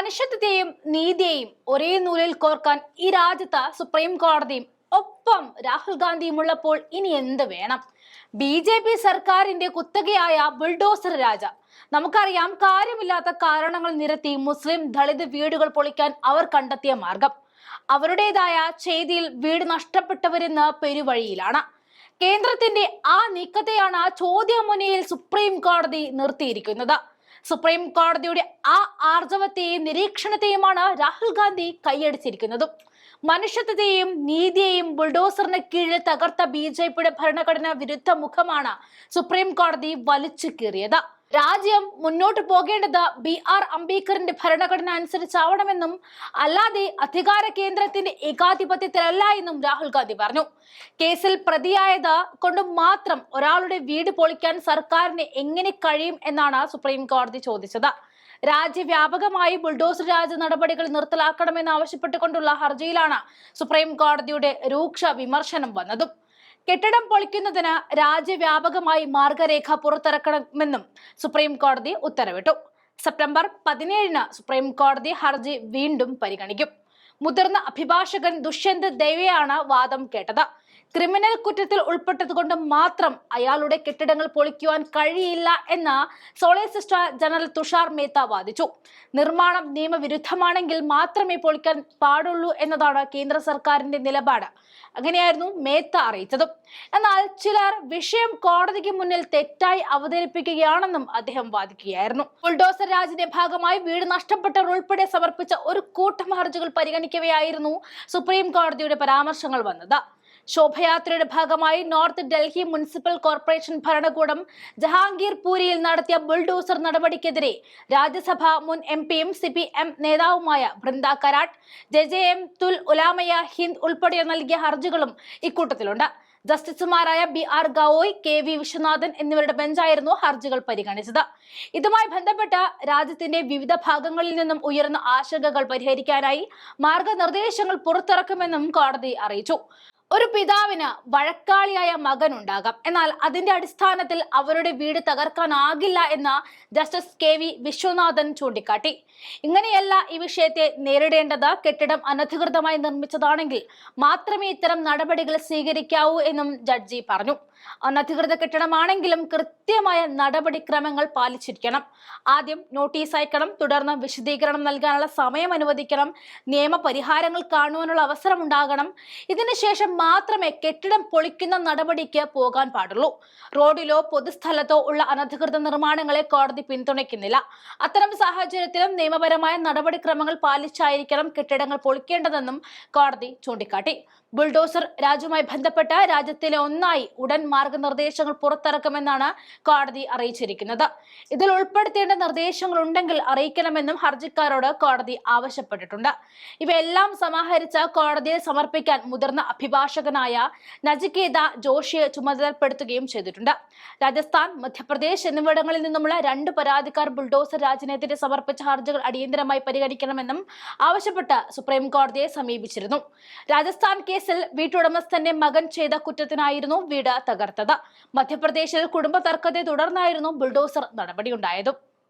മനുഷ്യത്വത്തെയും നീതിയെയും ഒരേ നൂലിൽ കോർക്കാൻ ഈ രാജ്യത്ത് സുപ്രീം കോടതിയും ഒപ്പം രാഹുൽ ഗാന്ധിയും ഉള്ളപ്പോൾ ഇനി എന്ത് വേണം? BJP സർക്കാരിന്റെ കുത്തകയായ ബുൾഡോസർ രാജ. നമുക്കറിയാം, കാര്യമില്ലാത്ത കാരണങ്ങൾ നിരത്തി മുസ്ലിം ദളിത് വീടുകൾ പൊളിക്കാൻ അവർ കണ്ടെത്തിയ മാർഗം. അവരുടേതായ ചെയ്തിയിൽ വീട് നഷ്ടപ്പെട്ടവരെന്ന് പെരുവഴിയിലാണ്. കേന്ദ്രത്തിന്റെ ആ നീക്കത്തെയാണ് ചോദ്യമുനയിൽ സുപ്രീം കോടതി നിർത്തിയിരിക്കുന്നത്. സുപ്രീം കോടതിയുടെ ആ ആർജവത്തെയും നിരീക്ഷണത്തെയുമാണ് രാഹുൽ ഗാന്ധി കൈയടിച്ചിരിക്കുന്നത്. മനുഷ്യത്വത്തെയും നീതിയെയും ബുൾഡോസറിന് കീഴിൽ തകർത്ത BJPയുടെ ഭരണഘടനാ വിരുദ്ധ മുഖമാണ് സുപ്രീം കോടതി വലിച്ചു കീറിയത്. രാജ്യം മുന്നോട്ട് പോകേണ്ടത് BR അംബേദ്കറിന്റെ ഭരണഘടന അനുസരിച്ചാവണമെന്നും അല്ലാതെ അധികാര കേന്ദ്രത്തിന്റെ ഏകാധിപത്യത്തിലല്ല എന്നും രാഹുൽ ഗാന്ധി പറഞ്ഞു. കേസിൽ പ്രതിയായത് കൊണ്ട് മാത്രം ഒരാളുടെ വീട് പൊളിക്കാൻ സർക്കാരിന് എങ്ങനെ കഴിയും എന്നാണ് സുപ്രീം കോടതി ചോദിച്ചത്. രാജ്യവ്യാപകമായി ബുൾഡോസർ രാജ് നടപടികൾ നിർത്തലാക്കണമെന്ന് ആവശ്യപ്പെട്ടുകൊണ്ടുള്ള ഹർജിയിലാണ് സുപ്രീം കോടതിയുടെ രൂക്ഷ വിമർശനം വന്നതും. കെട്ടിടം പൊളിക്കുന്നതിന് രാജ്യവ്യാപകമായി മാർഗരേഖ പുറത്തിറക്കണമെന്നും സുപ്രീം കോടതി ഉത്തരവിട്ടു. സെപ്റ്റംബർ 17-ന് സുപ്രീം കോടതി ഹർജി വീണ്ടും പരിഗണിക്കും. മുതിർന്ന അഭിഭാഷകൻ ദുഷ്യന്ത് ദൈവയാണ് വാദം കേട്ടത്. ക്രിമിനൽ കുറ്റത്തിൽ ഉൾപ്പെട്ടതുകൊണ്ട് മാത്രം അയാളുടെ കെട്ടിടങ്ങൾ പൊളിക്കുവാൻ കഴിയില്ല എന്ന് സോളിസിറ്റർ ജനറൽ തുഷാർ മേത്ത വാദിച്ചു. നിർമ്മാണം നിയമവിരുദ്ധമാണെങ്കിൽ മാത്രമേ പൊളിക്കാൻ പാടുള്ളൂ എന്നതാണ് കേന്ദ്ര സർക്കാരിന്റെ നിലപാട്. അങ്ങനെയായിരുന്നു മേത്ത അറിയിച്ചതും. എന്നാൽ ചിലർ വിഷയം കോടതിക്ക് മുന്നിൽ തെറ്റായി അവതരിപ്പിക്കുകയാണെന്നും അദ്ദേഹം വാദിക്കുകയായിരുന്നു. ബുൾഡോസർ രാജിന്റെ ഭാഗമായി വീട് നഷ്ടപ്പെട്ടവർ ഉൾപ്പെടെ സമർപ്പിച്ച ഒരു കൂട്ടം ഹർജികൾ പരിഗണിക്കവെയായിരുന്നു സുപ്രീം കോടതിയുടെ പരാമർശങ്ങൾ വന്നത്. ശോഭയാത്രയുടെ ഭാഗമായി നോർത്ത് ഡൽഹി മുനിസിപ്പൽ കോർപ്പറേഷൻ ഭരണകൂടം ജഹാംഗീർപൂരിയിൽ നടത്തിയ ബുൾഡോസർ നടപടിക്കെതിരെ രാജ്യസഭ മുൻ MPയും CPM നേതാവുമായ ബൃന്ദ കരാട്ട്, JJM തുൽ ഉലാമയ ഹിന്ദ് ഉൾപ്പെടെ നൽകിയ ഹർജികളും ഇക്കൂട്ടത്തിലുണ്ട്. ജസ്റ്റിസുമാരായ BR ഗവോയ്, KV വിശ്വനാഥൻ എന്നിവരുടെ ബെഞ്ചായിരുന്നു ഹർജികൾ പരിഗണിച്ചത്. ഇതുമായി ബന്ധപ്പെട്ട രാജ്യത്തിന്റെ വിവിധ ഭാഗങ്ങളിൽ നിന്നും ഉയർന്ന ആശങ്കകൾ പരിഹരിക്കാനായി മാർഗനിർദ്ദേശങ്ങൾ പുറത്തിറക്കുമെന്നും കോടതി അറിയിച്ചു. ഒരു പിതാവിന് വഴക്കാളിയായ മകനുണ്ടാകാം, എന്നാൽ അതിന്റെ അടിസ്ഥാനത്തിൽ അവരുടെ വീട് തകർക്കാനാകില്ല എന്ന് ജസ്റ്റിസ് KV വിശ്വനാഥൻ ചൂണ്ടിക്കാട്ടി. ഇങ്ങനെയല്ല ഈ വിഷയത്തെ നേരിടേണ്ടത്. കെട്ടിടം അനധികൃതമായി നിർമ്മിച്ചതാണെങ്കിൽ മാത്രമേ ഇത്തരം നടപടികൾ സ്വീകരിക്കാവൂ എന്നും ജഡ്ജി പറഞ്ഞു. അനധികൃത കെട്ടിടമാണെങ്കിലും കൃത്യമായ നടപടിക്രമങ്ങൾ പാലിച്ചിരിക്കണം. ആദ്യം നോട്ടീസ് അയക്കണം, തുടർന്ന് വിശദീകരണം നൽകാനുള്ള സമയം അനുവദിക്കണം, നിയമപരിഹാരങ്ങൾ കാണുവാനുള്ള അവസരം ഉണ്ടാകണം. ഇതിനുശേഷം മാത്രമേ കെട്ടിടം പൊളിക്കുന്ന നടപടിക്ക് പോകാൻ പാടുള്ളൂ. റോഡിലോ പൊതുസ്ഥലത്തോ ഉള്ള അനധികൃത നിർമ്മാണങ്ങളെ കോടതി പിന്തുണയ്ക്കുന്നില്ല. അത്തരം സാഹചര്യത്തിലും നിയമപരമായ നടപടിക്രമങ്ങൾ പാലിച്ചായിരിക്കണം കെട്ടിടങ്ങൾ പൊളിക്കേണ്ടതെന്നും കോടതി ചൂണ്ടിക്കാട്ടി. ബുൾഡോസർ രാജുമായി ബന്ധപ്പെട്ട് രാജ്യത്തിലെ ഒന്നായി ഉടൻ മാർഗനിർദ്ദേശങ്ങൾ പുറത്തിറക്കുമെന്നാണ് കോടതി അറിയിച്ചിരിക്കുന്നത്. ഇതിൽ ഉൾപ്പെടുത്തേണ്ട നിർദ്ദേശങ്ങൾ ഉണ്ടെങ്കിൽ അറിയിക്കണമെന്നും ഹർജിക്കാരോട് കോടതി ആവശ്യപ്പെട്ടിട്ടുണ്ട്. ഇവയെല്ലാം സമാഹരിച്ച് കോടതിയിൽ സമർപ്പിക്കാൻ മുതിർന്ന അഭിഭാഷകനായ നചികേത ജോഷിയെ ചുമതലപ്പെടുത്തുകയും ചെയ്തിട്ടുണ്ട്. രാജസ്ഥാൻ, മധ്യപ്രദേശ് എന്നിവിടങ്ങളിൽ നിന്നുമുള്ള 2 പരാതിക്കാർ ബുൾഡോസർ രാജിനെതിരെ സമർപ്പിച്ച ഹർജികൾ അടിയന്തരമായി പരിഗണിക്കണമെന്നും ആവശ്യപ്പെട്ട് സുപ്രീം കോടതിയെ സമീപിച്ചിരുന്നു. രാജസ്ഥാൻ കേസിൽ വീട്ടുടമസ്ഥന്റെ മകൻ ചെയ്ത കുറ്റത്തിനായിരുന്നു വീട് തകർത്തത്. മധ്യപ്രദേശിൽ കുടുംബ തർക്കത്തെ തുടർന്നായിരുന്നു ബുൾഡോസർ നടപടിയുണ്ടായത്.